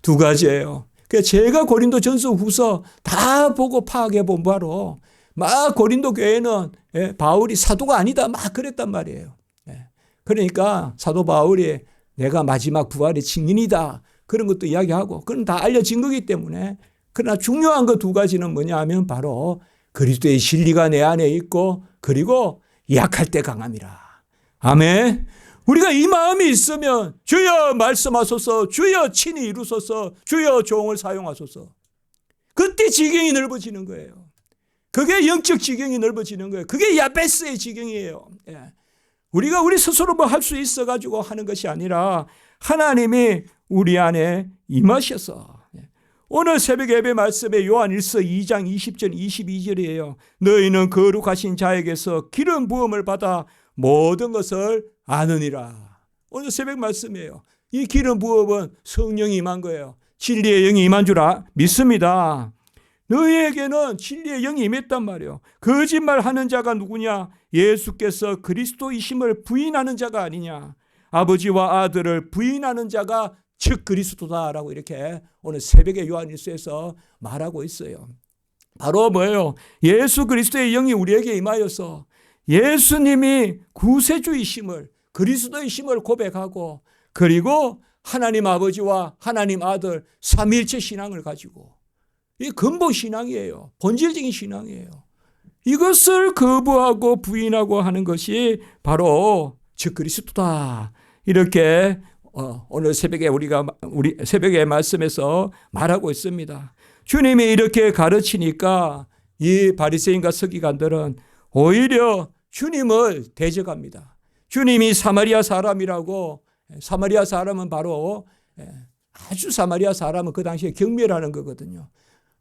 [SPEAKER 1] 두 가지예요. 제가 고린도전서 후서 다 보고 파악해 본 바로 막 고린도 교회는 바울이 사도가 아니다 막 그랬단 말이에요. 그러니까 사도 바울이 내가 마지막 부활의 증인이다 그런 것도 이야기하고 그건 다 알려진 거기 때문에, 그러나 중요한 그 두 가지는 뭐냐 하면 바로 그리스도의 진리가 내 안에 있고 그리고 약할 때 강함이라. 아멘. 우리가 이 마음이 있으면 주여 말씀하소서, 주여 친히 이루소서, 주여 종을 사용하소서. 그때 지경이 넓어지는 거예요. 그게 영적 지경이 넓어지는 거예요. 그게 야베스의 지경이에요. 우리가 우리 스스로 뭐 할 수 있어가지고 하는 것이 아니라 하나님이 우리 안에 임하셔서 오늘 새벽 예배 말씀에 요한일서 2장 20절 22절이에요. 너희는 거룩하신 자에게서 기름 부음을 받아 모든 것을 아느니라. 오늘 새벽 말씀이에요. 이 기름 부음은 성령이 임한 거예요. 진리의 영이 임한 줄 믿습니다. 너희에게는 진리의 영이 임했단 말이에요. 거짓말하는 자가 누구냐? 예수께서 그리스도이심을 부인하는 자가 아니냐? 아버지와 아들을 부인하는 자가 즉 그리스도다라고 이렇게 오늘 새벽에 요한일서에서 말하고 있어요. 바로 뭐예요? 예수 그리스도의 영이 우리에게 임하여서 예수님이 구세주이심을, 그리스도이심을 고백하고, 그리고 하나님 아버지와 하나님 아들 삼위일체 신앙을 가지고, 이 근본 신앙이에요. 본질적인 신앙이에요. 이것을 거부하고 부인하고 하는 것이 바로 즉 그리스도다. 이렇게 오늘 새벽에 우리 새벽의 말씀에서 말하고 있습니다. 주님이 이렇게 가르치니까 이 바리새인과 서기관들은 오히려 주님을 대적합니다. 주님이 사마리아 사람이라고, 사마리아 사람은 바로 아주 사마리아 사람은 그 당시에 경멸하는 거거든요.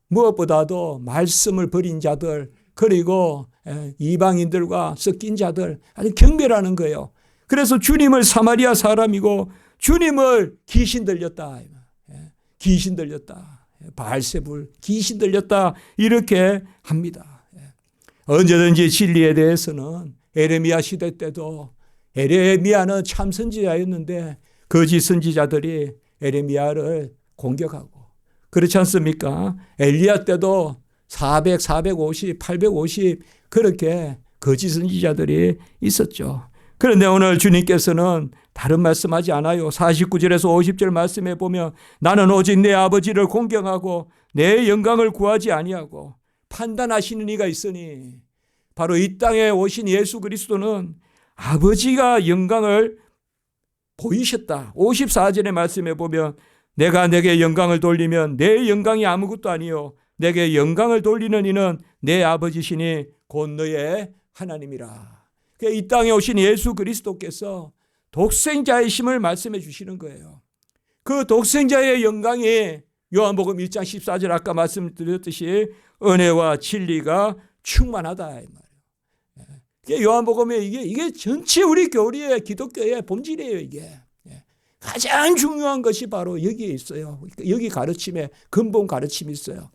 [SPEAKER 1] 무엇보다도 말씀을 버린 자들, 그리고 이방인들과 섞인 자들, 아주 경멸하는 거예요. 그래서 주님을 사마리아 사람이고 주님을 귀신 들렸다. 귀신 들렸다. 바알세불 귀신 들렸다. 이렇게 합니다. 언제든지 진리에 대해서는 에레미야 시대 때도 에레미야는 참 선지자였는데 거짓 선지자들이 에레미야를 공격하고, 그렇지 않습니까? 엘리야 때도 400, 450, 850 그렇게 거짓 선지자들이 있었죠. 그런데 오늘 주님께서는 다른 말씀하지 않아요. 49절에서 50절 말씀에 보면 나는 오직 내 아버지를 공경하고 내 영광을 구하지 아니하고 판단하시는 이가 있으니, 바로 이 땅에 오신 예수 그리스도는 아버지가 영광을 보이셨다. 54절의 말씀에 보면 내가 내게 영광을 돌리면 내 영광이 아무것도 아니요 내게 영광을 돌리는 이는 내 아버지시니 곧 너의 하나님이라. 이 땅에 오신 예수 그리스도께서 독생자의 심을 말씀해 주시는 거예요. 그 독생자의 영광이 요한복음 1장 14절 아까 말씀드렸듯이 은혜와 진리가 충만하다 이 말이에요. 요한복음에 이게 전체 우리 교리의 기독교의 본질이에요. 이게 가장 중요한 것이 바로 여기에 있어요. 여기 가르침에 근본 가르침이 있어요.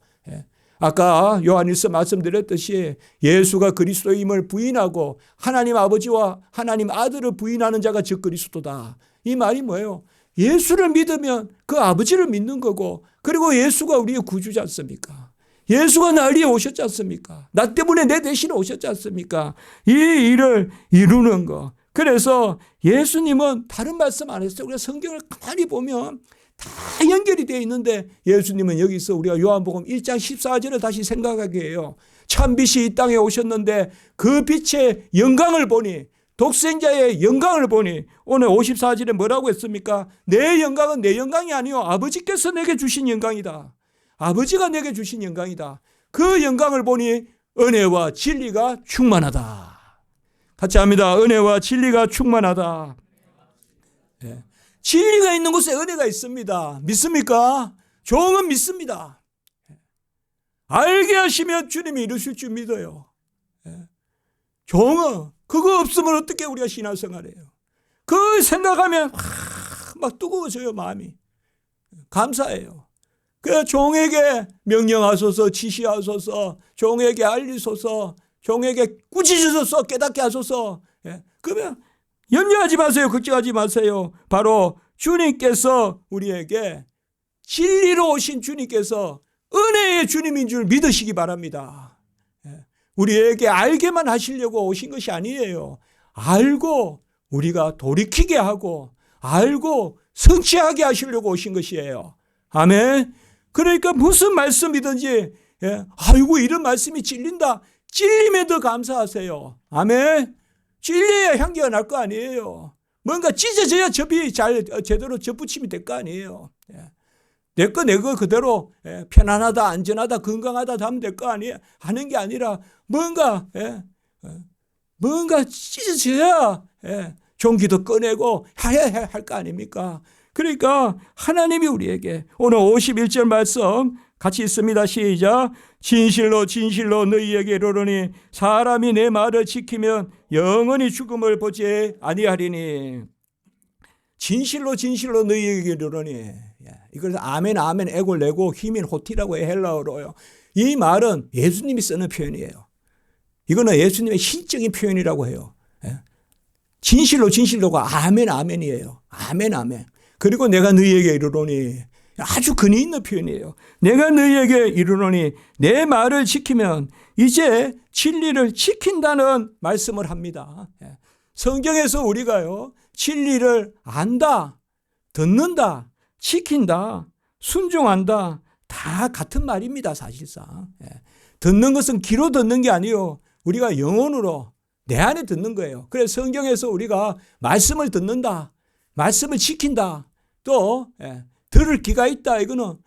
[SPEAKER 1] 아까 요한일서 말씀드렸듯이 예수가 그리스도임을 부인하고 하나님 아버지와 하나님 아들을 부인하는 자가 즉 그리스도다. 이 말이 뭐예요? 예수를 믿으면 그 아버지를 믿는 거고, 그리고 예수가 우리의 구주지 않습니까? 예수가 날 위해 오셨지 않습니까? 나 때문에 내 대신에 오셨지 않습니까? 이 일을 이루는 거. 그래서 예수님은 다른 말씀 안 했어요. 우리가 성경을 가만히 보면 다 연결이 되어 있는데 예수님은 여기서 우리가 요한복음 1장 14절을 다시 생각하게 해요. 참빛이 이 땅에 오셨는데 그 빛의 영광을 보니, 독생자의 영광을 보니, 오늘 54절에 뭐라고 했습니까? 내 영광은 내 영광이 아니요 아버지께서 내게 주신 영광이다. 아버지가 내게 주신 영광이다. 그 영광을 보니 은혜와 진리가 충만하다. 같이 합니다. 은혜와 진리가 충만하다. 네. 진리가 있는 곳에 은혜가 있습니다. 믿습니까? 종은 믿습니다. 알게 하시면 주님이 이루실 줄 믿어요. 종은 그거 없으면 어떻게 우리가 신앙생활해요? 그 생각하면 막 뜨거워져요. 마음이. 감사해요. 그 종에게 명령하소서, 지시하소서, 종에게 알리소서, 종에게 꾸짖으소서, 깨닫게 하소서. 그러면 염려하지 마세요. 걱정하지 마세요. 바로 주님께서 우리에게 진리로 오신 주님께서 은혜의 주님인 줄 믿으시기 바랍니다. 우리에게 알게만 하시려고 오신 것이 아니에요. 알고 우리가 돌이키게 하고 알고 성취하게 하시려고 오신 것이에요. 아멘. 그러니까 무슨 말씀이든지 아이고 이런 말씀이 찔린다. 찔리면 더 감사하세요. 아멘. 진리의 향기가 날 거 아니에요. 뭔가 찢어져야 접이 잘 제대로 접붙임이 될 거 아니에요. 내 거 그대로 편안하다, 안전하다, 건강하다 하면 될 거 아니에요. 하는 게 아니라 뭔가 찢어져야 종기도 꺼내고 할 거 아닙니까? 그러니까 하나님이 우리에게 오늘 51절 말씀 같이 있습니다. 시작. 진실로 진실로 너희에게 이르노니 사람이 내 말을 지키면 영원히 죽음을 보지 아니하리니. 진실로 진실로 너희에게 이르노니. 이걸 아멘 아멘 애골 내고 히민 호티라고 해, 헬라어로요. 이 말은 예수님이 쓰는 표현이에요. 이거는 예수님의 신적인 표현이라고 해요. 진실로 진실로가 아멘 아멘이에요. 아멘 아멘. 그리고 내가 너희에게 이르노니, 아주 근위 있는 표현이에요. 내가 너희에게 이르노니 내 말을 지키면, 이제 진리를 지킨다는 말씀을 합니다. 성경에서 우리가요, 진리를 안다, 듣는다, 지킨다, 순종한다, 다 같은 말입니다. 사실상 듣는 것은 귀로 듣는 게 아니요, 우리가 영혼으로 내 안에 듣는 거예요. 그래서 성경에서 우리가 말씀을 듣는다, 말씀을 지킨다, 또 들을 귀가 있다, 이거는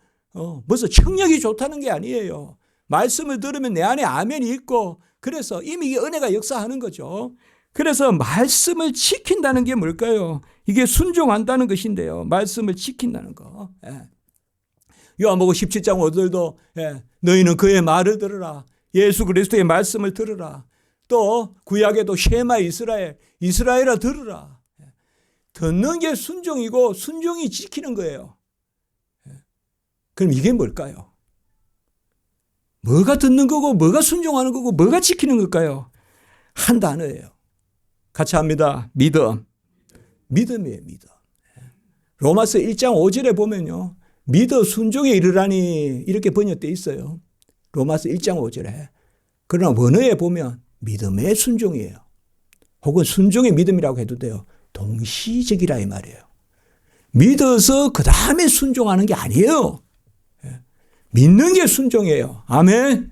[SPEAKER 1] 벌써 청력이 좋다는 게 아니에요. 말씀을 들으면 내 안에 아멘이 있고, 그래서 이미 이 은혜가 역사하는 거죠. 그래서 말씀을 지킨다는 게 뭘까요? 이게 순종한다는 것인데요. 말씀을 지킨다는 거. 요한복음 17장 5절도 너희는 그의 말을 들으라. 예수 그리스도의 말씀을 들으라. 또 구약에도 쉐마 이스라엘아 들으라. 듣는 게 순종이고 순종이 지키는 거예요. 그럼 이게 뭘까요? 뭐가 듣는 거고 뭐가 순종하는 거고 뭐가 지키는 걸까요? 한 단어예요. 같이 합니다. 믿음. 믿음이에요. 믿음. 로마서 1장 5절에 보면요, 믿어 순종에 이르라니 이렇게 번역되어 있어요. 로마서 1장 5절에. 그러나 원어에 보면 믿음의 순종이에요. 혹은 순종의 믿음이라고 해도 돼요. 동시적이라 이 말이에요. 믿어서 그 다음에 순종하는 게 아니에요. 믿는 게 순종이에요. 아멘.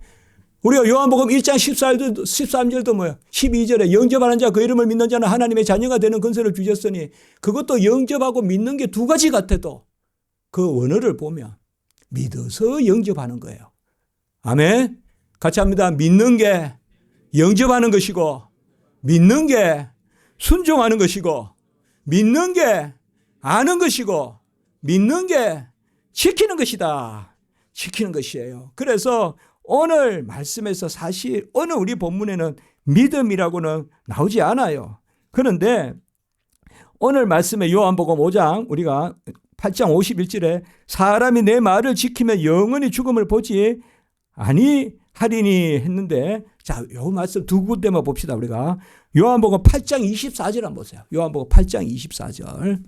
[SPEAKER 1] 우리가 요한복음 1장 13절도 뭐예요? 12절에 영접하는 자 그 이름을 믿는 자는 하나님의 자녀가 되는 권세를 주셨으니, 그것도 영접하고 믿는 게 두 가지 같아도 그 원어를 보면 믿어서 영접하는 거예요. 아멘. 같이 합니다. 믿는 게 영접하는 것이고, 믿는 게 순종하는 것이고, 믿는 게 아는 것이고, 믿는 게 지키는 것이다. 지키는 것이에요. 그래서 오늘 말씀에서 사실 오늘 우리 본문에는 믿음이라고는 나오지 않아요. 그런데 오늘 말씀에 요한복음 5장 우리가 8장 51절에 사람이 내 말을 지키면 영원히 죽음을 보지 아니하리니 했는데, 자, 요 말씀 두 군데만 봅시다. 우리가 요한복음 8장 24절 한번 보세요. 요한복음 8장 24절.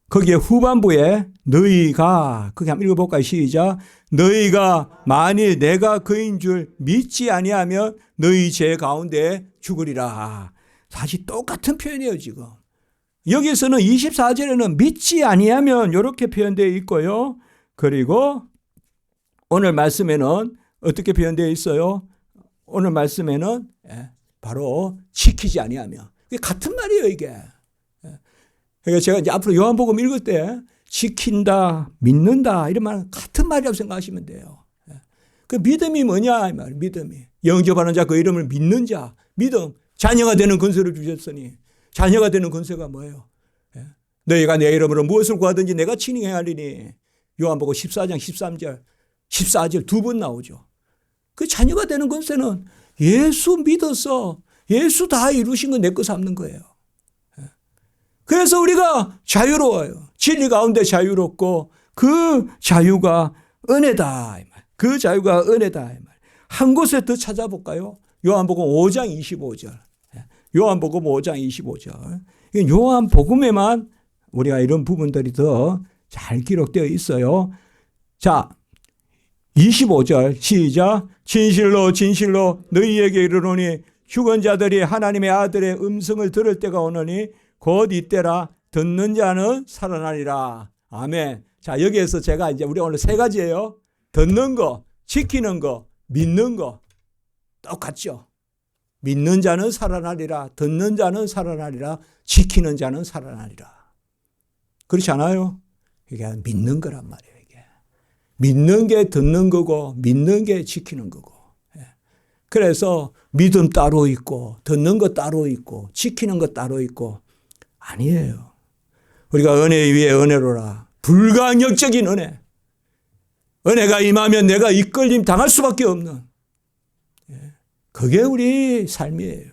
[SPEAKER 1] 거기에 후반부에 너희가, 거기 한번 읽어볼까요? 시작. 너희가 만일 내가 그인 줄 믿지 아니하면 너희 죄 가운데 죽으리라. 사실 똑같은 표현이에요. 지금 여기서는 24절에는 믿지 아니하면 이렇게 표현되어 있고요. 그리고 오늘 말씀에는 어떻게 표현되어 있어요? 오늘 말씀에는 바로 지키지 아니하면. 이게 같은 말이에요. 이게. 그러니까 제가 이제 앞으로 요한복음 읽을 때 지킨다, 믿는다 이런 말 같은 말이라고 생각하시면 돼요. 그 믿음이 뭐냐 이 말. 믿음이 영접하는 자 그 이름을 믿는 자. 믿음. 자녀가 되는 권세를 주셨으니, 자녀가 되는 권세가 뭐예요? 너희가 내 이름으로 무엇을 구하든지 내가 친히 행하리니. 요한복음 14장 13절 14절 두 번 나오죠. 그 자녀가 되는 권세는 예수 믿어서 예수 다 이루신 거 내 거 삼는 거예요. 그래서 우리가 자유로워요. 진리 가운데 자유롭고 그 자유가 은혜다. 그 자유가 은혜다. 한 곳에 더 찾아볼까요? 요한복음 5장 25절. 요한복음 5장 25절. 요한복음에만 우리가 이런 부분들이 더 잘 기록되어 있어요. 자, 25절 시작. 진실로 진실로 너희에게 이르노니 죽은 자들이 하나님의 아들의 음성을 들을 때가 오느니 곧 이때라. 듣는 자는 살아나리라. 아멘. 자, 여기에서 제가 이제 우리 오늘 세 가지예요. 듣는 거, 지키는 거, 믿는 거. 똑같죠. 믿는 자는 살아나리라. 듣는 자는 살아나리라. 지키는 자는 살아나리라. 그렇지 않아요? 이게 믿는 거란 말이에요. 이게. 믿는 게 듣는 거고, 믿는 게 지키는 거고. 그래서 믿음 따로 있고, 듣는 거 따로 있고, 지키는 거 따로 있고, 아니에요. 우리가 은혜 위에 은혜로라. 불가항력적인 은혜. 은혜가 임하면 내가 이끌림 당할 수밖에 없는. 그게 우리 삶이에요.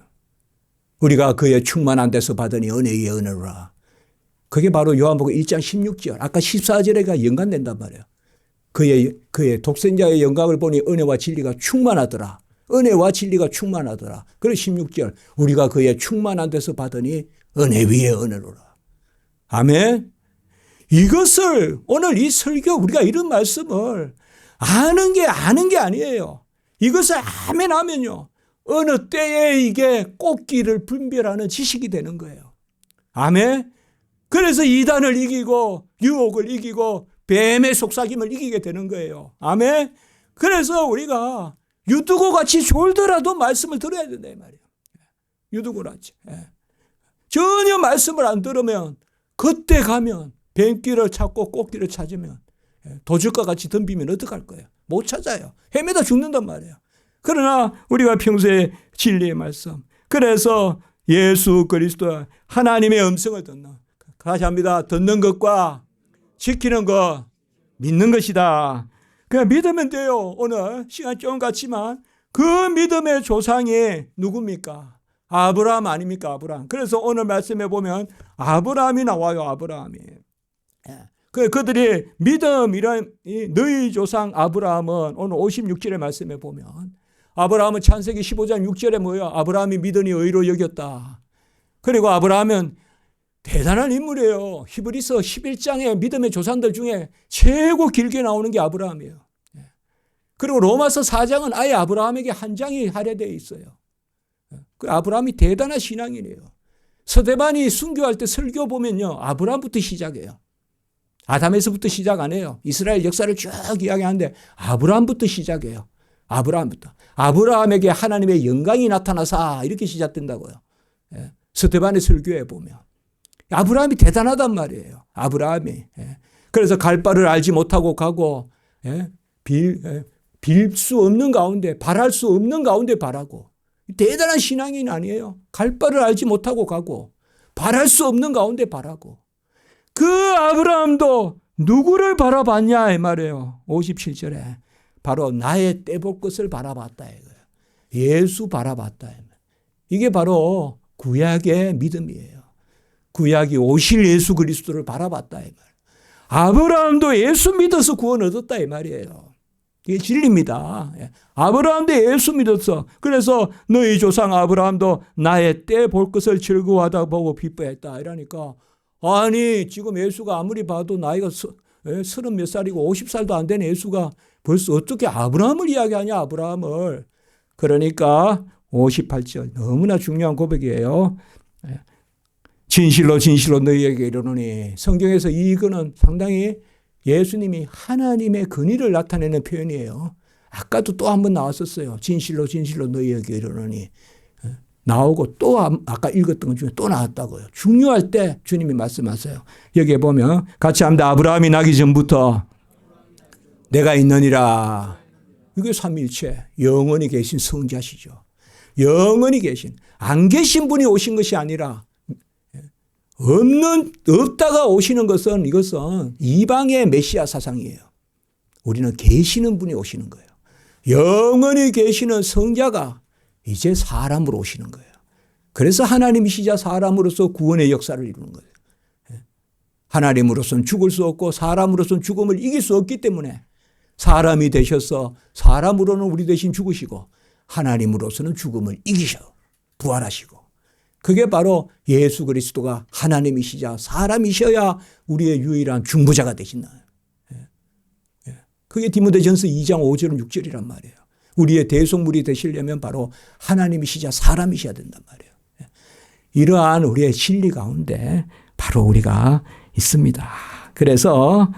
[SPEAKER 1] 우리가 그의 충만한 데서 받으니 은혜 위에 은혜로라. 그게 바로 요한복음 1장 16절. 아까 14절에가 연관된단 말이에요. 그의 독생자의 영광을 보니 은혜와 진리가 충만하더라. 은혜와 진리가 충만하더라. 그래서 16절. 우리가 그의 충만한 데서 받으니 은혜 위에 은혜로라. 아멘. 이것을 오늘 이 설교 우리가 이런 말씀을 아는 게 아니에요. 이것을 아멘 하면요. 어느 때에 이게 꽃길을 분별하는 지식이 되는 거예요. 아멘. 그래서 이단을 이기고 유혹을 이기고 뱀의 속삭임을 이기게 되는 거예요. 아멘. 그래서 우리가 유두고 같이 졸더라도 말씀을 들어야 된다 이 말이에요. 유두고 같이. 전혀 말씀을 안 들으면 그때 가면 뱀길을 찾고 꽃길을 찾으면 도적과 같이 덤비면 어떡할 거예요? 못 찾아요. 헤매다 죽는단 말이에요. 그러나 우리가 평소에 진리의 말씀. 그래서 예수 그리스도 하나님의 음성을 듣는. 다시 합니다. 듣는 것과 지키는 것, 믿는 것이다. 그냥 믿으면 돼요. 오늘 시간 좀 갔지만 그 믿음의 조상이 누굽니까? 아브라함 아닙니까? 아브라함. 그래서 오늘 말씀에 보면 아브라함이 나와요. 아브라함이. 그들이 믿음이란 너희 조상 아브라함은 오늘 56절의 말씀에 보면 아브라함은 창세기 15장 6절에 뭐예요? 아브라함이 믿으니 의로 여겼다. 그리고 아브라함은 대단한 인물이에요. 히브리서 11장의 믿음의 조상들 중에 최고 길게 나오는 게 아브라함이에요. 그리고 로마서 4장은 아예 아브라함에게 한 장이 할애되어 있어요. 그 아브라함이 대단한 신앙인이에요. 서대반이 순교할 때 설교 보면요. 아브라함부터 시작해요. 아담에서부터 시작 안 해요. 이스라엘 역사를 쭉 이야기하는데 아브라함부터 시작해요. 아브라함부터. 아브라함에게 하나님의 영광이 나타나사 이렇게 시작된다고요. 서대반의 설교에 보면. 아브라함이 대단하단 말이에요. 아브라함이. 그래서 갈 바를 알지 못하고 가고 빌 수 없는 가운데 바랄 수 없는 가운데 바라고. 대단한 신앙인 아니에요. 갈 바를 알지 못하고 가고 바랄 수 없는 가운데 바라고. 그 아브라함도 누구를 바라봤냐 이 말이에요. 57절에. 바로 나의 떼볼 것을 바라봤다 이거예요. 예수 바라봤다. 이게 바로 구약의 믿음이에요. 구약이 오실 예수 그리스도를 바라봤다 이 말. 아브라함도 예수 믿어서 구원 얻었다 이 말이에요. 이게 진리입니다. 아브라함도 예수 믿었어. 그래서 너희 조상 아브라함도 나의 때 볼 것을 즐거워하다 보고 기뻐했다 이러니까 아니 지금 예수가 아무리 봐도 나이가 30 몇 살이고 50살도 안 된 예수가 벌써 어떻게 아브라함을 이야기하냐 아브라함을. 그러니까 58절 너무나 중요한 고백이에요. 진실로 진실로 너희에게 이르노니. 성경에서 이거는 상당히 예수님이 하나님의 근위를 나타내는 표현이에요. 아까도 또 한 번 나왔었어요. 진실로 진실로 너희에게 이르노니. 나오고 또 아까 읽었던 것 중에 또 나왔다고요. 중요할 때 주님이 말씀하세요. 여기에 보면 같이 합니다. 아브라함이 나기 전부터 내가 있느니라. 이게 삼위일체 영원히 계신 성자시죠. 영원히 계신 안 계신 분이 오신 것이 아니라 없다가 오시는 것은 이것은 이방의 메시아 사상이에요. 우리는 계시는 분이 오시는 거예요. 영원히 계시는 성자가 이제 사람으로 오시는 거예요. 그래서 하나님이시자 사람으로서 구원의 역사를 이루는 거예요. 하나님으로서는 죽을 수 없고 사람으로서는 죽음을 이길 수 없기 때문에 사람이 되셔서 사람으로는 우리 대신 죽으시고 하나님으로서는 죽음을 이기셔 부활하시고 그게 바로 예수 그리스도가 하나님이시자 사람이셔야 우리의 유일한 중보자가 되신다. 그게 디모데전서 2장 5절 6절이란 말이에요. 우리의 대속물이 되시려면 바로 하나님이시자 사람이셔야 된단 말이에요. 이러한 우리의 진리 가운데 바로 우리가 있습니다. 그래서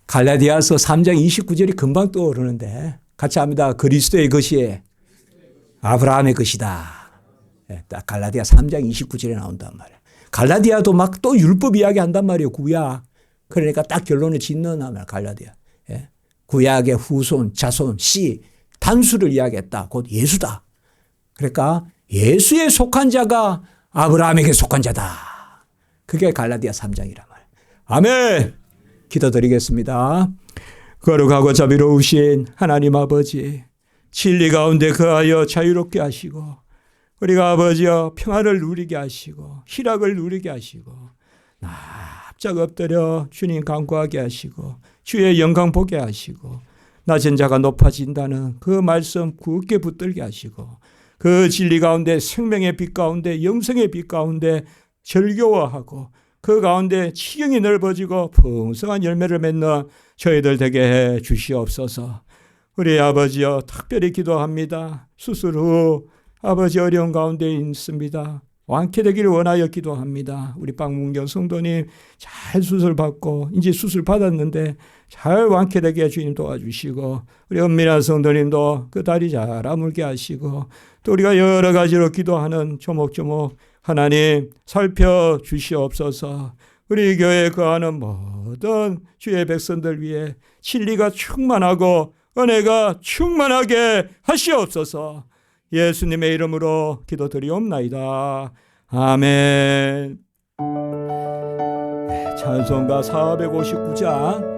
[SPEAKER 1] 갈라디아서 3장 29절이 금방 떠오르는데 같이 합니다. 그리스도의 것이 아브라함의 것이다. 딱 갈라디아 3장 29절에 나온단 말이에요. 갈라디아도 막 또 율법 이야기한단 말이에요. 구약. 그러니까 딱 결론을 짓는 하면 갈라디아. 구약의 후손, 자손, 씨, 단수를 이야기했다. 곧 예수다. 그러니까 예수에 속한 자가 아브라함에게 속한 자다. 그게 갈라디아 3장이란 말. 아멘. 기도드리겠습니다. 거룩하고 자비로우신 하나님 아버지, 진리 가운데 거하여 자유롭게 하시고 우리가 아버지여 평안을 누리게 하시고 희락을 누리게 하시고 납작 엎드려 주님 간구하게 하시고 주의 영광 보게 하시고 낮은 자가 높아진다는 그 말씀 굳게 붙들게 하시고 그 진리 가운데 생명의 빛 가운데 영생의 빛 가운데 절교화하고 그 가운데 치경이 넓어지고 풍성한 열매를 맺는 저희들 되게 해 주시옵소서. 우리 아버지여 특별히 기도합니다. 수술 후 아버지 어려운 가운데 있습니다. 완쾌되기를 원하여 기도합니다. 우리 박문경 성도님 잘 수술받고 이제 수술 받았는데 잘 완쾌되게 주님 도와주시고 우리 은민아 성도님도 그 다리 잘 아물게 하시고 또 우리가 여러 가지로 기도하는 조목조목 하나님 살펴주시옵소서. 우리 교회에 거하는 모든 주의 백성들 위해 진리가 충만하고 은혜가 충만하게 하시옵소서. 예수님의 이름으로 기도드리옵나이다. 아멘. 찬송가 459장